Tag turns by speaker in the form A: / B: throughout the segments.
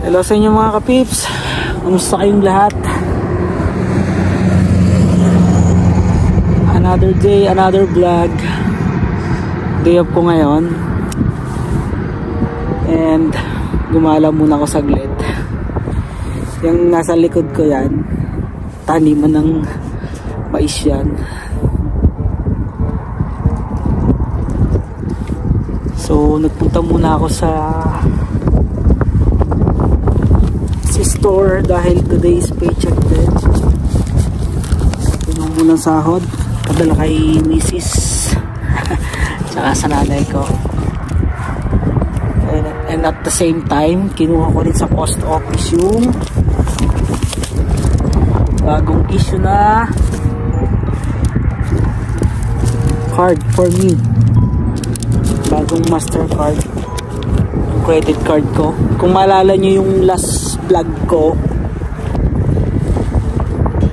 A: Hello sa inyo mga kapips, kamusta kayong lahat? Another day, another vlog. Day off ko ngayon. And gumala muna ako saglit. Yung nasa likod ko yan, taniman ng mais yan. So nagpunta muna ako sa store dahil today is paycheck day. Pinong muna sahod, padala kay misis tsaka sa nanay ko. And at the same time, kinuha ko rin sa post office yung bagong issue na card for me. Bagong Mastercard, yung credit card ko. Kung maalala nyo yung last vlog ko,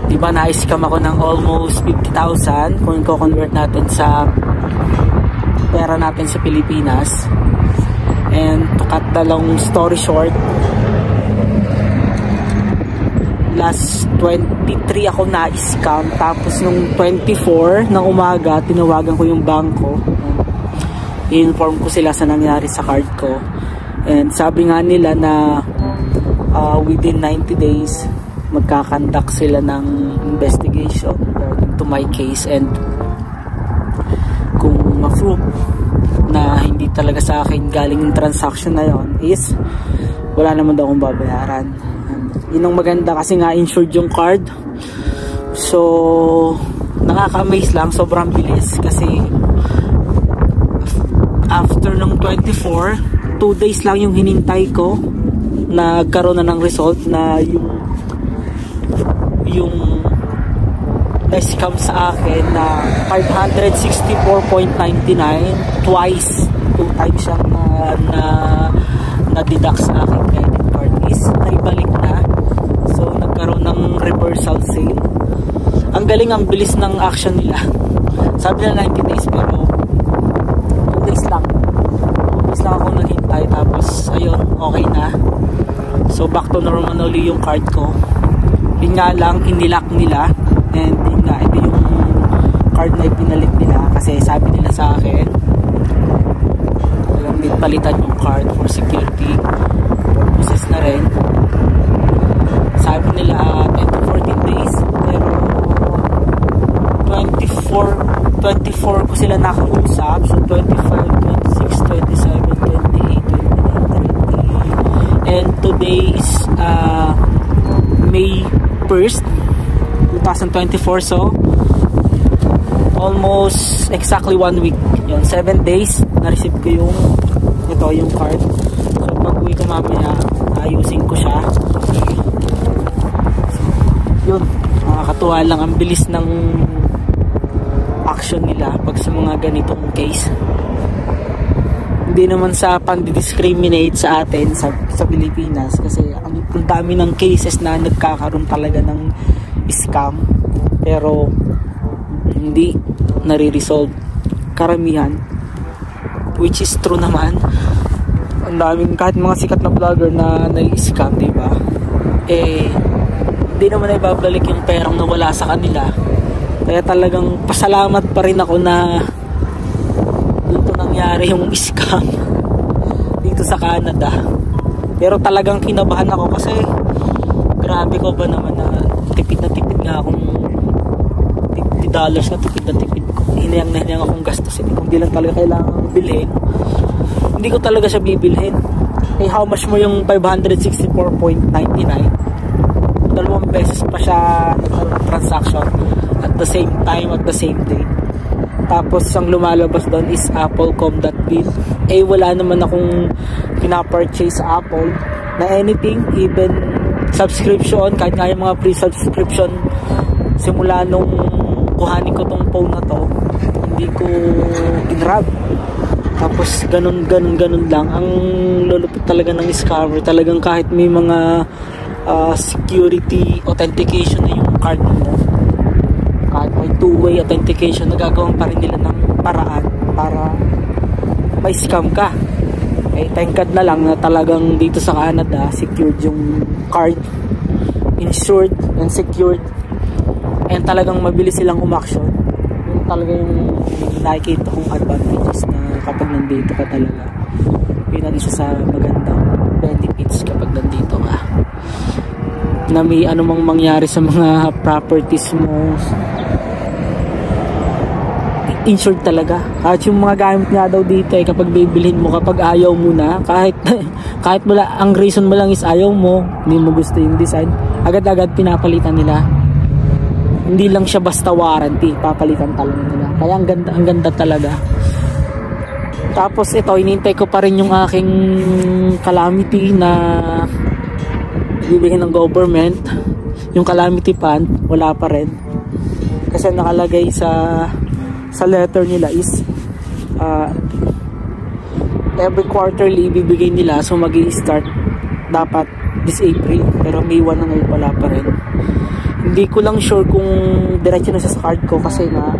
A: diba na-scam ako ng almost 50,000 kung i-convert natin sa pera natin sa Pilipinas. And to cut the long story short, last 23 ako na-scam, tapos nung 24 ng umaga tinawagan ko yung bangko, i-inform ko sila sa nangyari sa card ko. And sabi nga nila na within 90 days magkakandak sila ng investigation to my case, and kung ma-prove na hindi talaga sa akin galing yung transaction na yon, is wala naman daw akong babayaran. Yun ang maganda kasi nga insured yung card. So nakaka-amaze lang, sobrang bilis kasi after ng 24, 2 days lang yung hinintay ko, nagkaroon na ng result na yung na-scam sa akin na 564.99 twice, 2 times siyang na-deduct sa akin credit card is naibalik na. So nagkaroon ng reversal sale. Ang galing, ang bilis ng action nila. Sabi na 90 days pero 2 days lang. 2 days lang ako naghintay, tapos ayun, okay na. So back to normal ulit yung card ko. Yun nga lang, inilock nila. And yun nga, ito yung card na ipinalit nila. Kasi sabi nila sa akin, alam, palitan yung card for security purposes na rin. Sabi nila 10 to 14 days. Pero 24 ko sila nakausap. So 25, 26, 27, 28, 29, 30. And today is May 1st, 2024. So almost exactly 1 week. Yun, 7 days na-receive ko yung card. So pag uwi ko mamaya, ayusin ko siya. Yun, nakakatuwa lang, ang bilis ng action nila pag sa mga ganitong case. Hindi naman sa pang-discriminate sa atin sa Pilipinas, kasi ang dami ng cases na nagkakaroon talaga ng scam pero hindi nare-resolve, karamihan, which is true naman. Ang daming, kahit mga sikat na vlogger na nai-scam, diba, hindi naman na ibabalik yung perang nawala sa kanila. Kaya talagang pasalamat pa rin ako na dito nangyari yung scam dito sa Canada. Pero talagang kinabahan ako kasi grabe ko ba naman na tipid nga akong $50 na tipid ko. Hinayang akong gastos. Kung di lang talaga kailangan bilhin, hindi ko talaga siya bibilhin. How much mo yung 564.99? 2 beses pa siya nagkaroon transaction at the same time, at the same day. Tapos ang lumalabas doon is Apple.com.bill. Wala naman akong pinapurchase sa Apple na anything, even subscription, kahit nga yung mga pre-subscription simula nung kuhanin ko tong phone na to, hindi ko in-rub. Tapos ganun lang. Ang lulupit talaga ng scammer, talagang kahit may mga security authentication na yung card mo, kahit may two-way authentication, nagagawan pa rin nila ng paraan para ma-scam ka. Eh, thank God na lang na talagang dito sa Canada secured yung card, insured and secured, and talagang mabilis silang umaksyon. Yung talaga yung nakikita kong advantages na kapag nandito ka talaga. Yun na isa sa magandang benefits kapag nandito ka, na may anumang mangyari sa mga properties mo, insured talaga. Kahit yung mga gamit nga daw dito kapag bibilhin mo, kapag ayaw mo na, kahit wala, ang reason mo lang is ayaw mo, hindi mo gusto yung design, agad-agad pinapalitan nila. Hindi lang siya basta warranty, papalitan talaga nila. Kaya ang ganda talaga. Tapos ito, inintay ko pa rin yung aking calamity na bibigyan ng government. Yung calamity fund, wala pa rin. Kasi nakalagay sa letter nila is every quarterly ibibigay nila, so mag-i-start dapat this April, pero May 1 na ngayon, wala pa rin. Hindi ko lang sure kung diretso na sa card ko kasi na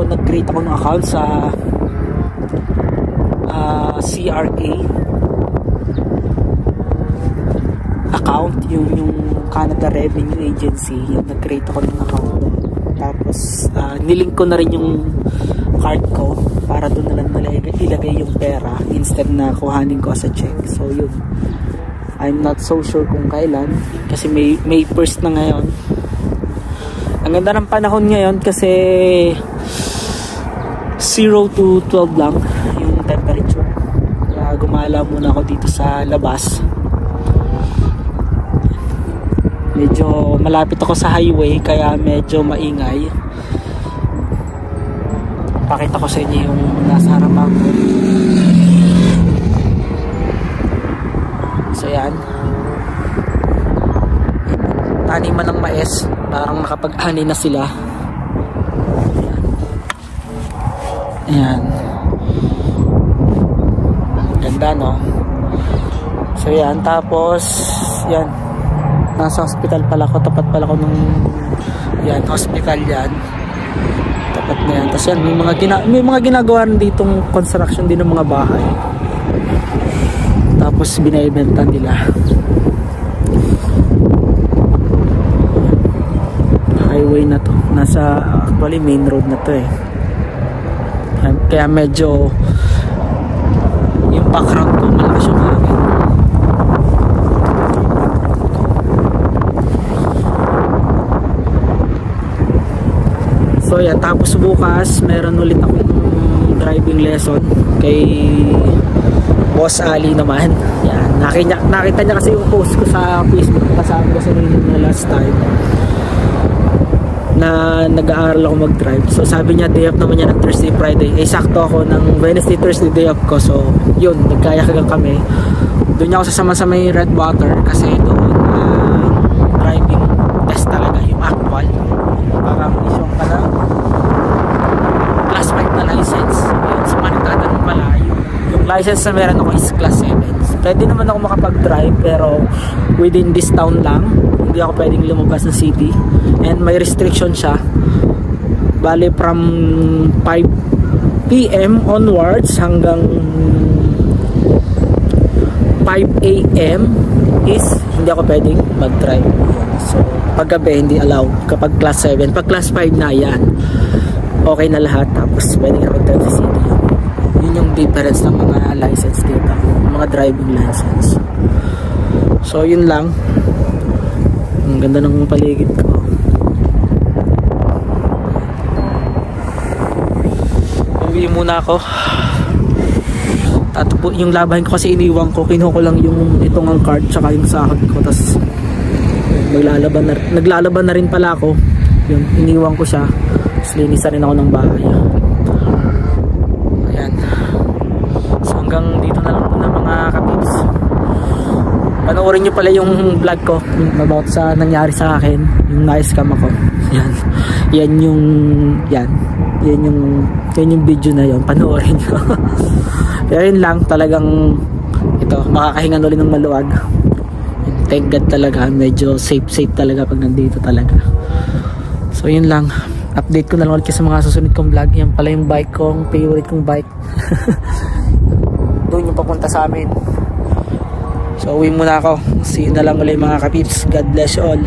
A: nag-create ako ng account sa CRA account, yung Canada Revenue Agency, yung nag-create ako ng account doon. Tapos nilink ko na rin yung card ko para doon na lang ilagay yung pera instead na kuhanin ko as a check. So yun, I'm not so sure kung kailan kasi May 1st na ngayon. Ang ganda ng panahon ngayon kasi 0 to 12 lang yung temperature. Kaya gumala muna ako dito sa labas. Medyo malapit ako sa highway kaya medyo maingay. Pakita ko sa inyo yung nasa harapan ko. So yan, taniman ng mais, parang nakapag-ani na sila. Ayan, ganda no. So yan, tapos yan, nasa hospital pala ko, tapat pala ko nung yan, hospital yan, tapat na yan. Tapos yan, may mga ginagawa rin ditong construction din ng mga bahay, tapos binaibenta nila. Highway na to, nasa actually main road na to eh, kaya medyo yung background ko malakas yung hangin. So yan, tapos bukas meron ulit akong driving lesson kay Boss Ali naman. Yan, nakita niya kasi yung post ko sa Facebook, kasama ko sa na last time na nag-aaral ako mag-drive. So sabi niya day off naman niya ng Thursday, Friday. Eh sakto ako ng Wednesday, Thursday day off ko. So yun, nagkayakagang kami. Doon niya ako sasama sa may Redwater kasi doon driving test talaga, yung actual. Parang isang ka na class 5 na license. Yun, so manitatan mo pala yung license na meron ako is class 7. So, pwede naman ako makapag-drive pero within this town lang. Hindi ako pwedeng lumabas ng city. And may restriction siya. Bale from 5 PM onwards hanggang 5 AM is hindi ako pwedeng mag-drive. So paggabi hindi allowed kapag class 7. Pag class 5 na yan, okay na lahat, tapos pwede ka mag-drive sa city. Yun yung difference ng mga license dito, mga driving license. So yun lang. Ang ganda ng paligid ko. Uwi muna ako. At yung labahin ko kasi iniwan ko, kinuha ko lang yung itong ang card tsaka yung sahod ko, tapos naglalaban na rin pala ako. Yun, iniwan ko siya, tapos linisan rin ako ng bahay. Ayan, so hanggang dito na lang muna mga katips. Panoorin nyo pala yung vlog ko about sa nangyari sa akin, yung na-scam ako. Yan yung video na yun, panoorin nyo. Pero yun lang, talagang ito, makakahingan ulit ng maluwag. Thank God talaga, medyo safe talaga pag nandito talaga. So yun lang, update ko na lang ulit sa mga susunod kong vlog. Yan pala yung bike kong, favorite kong bike. Doon yung papunta sa amin. So uwi muna ako. See you na lang ulit mga kapips. God bless you all.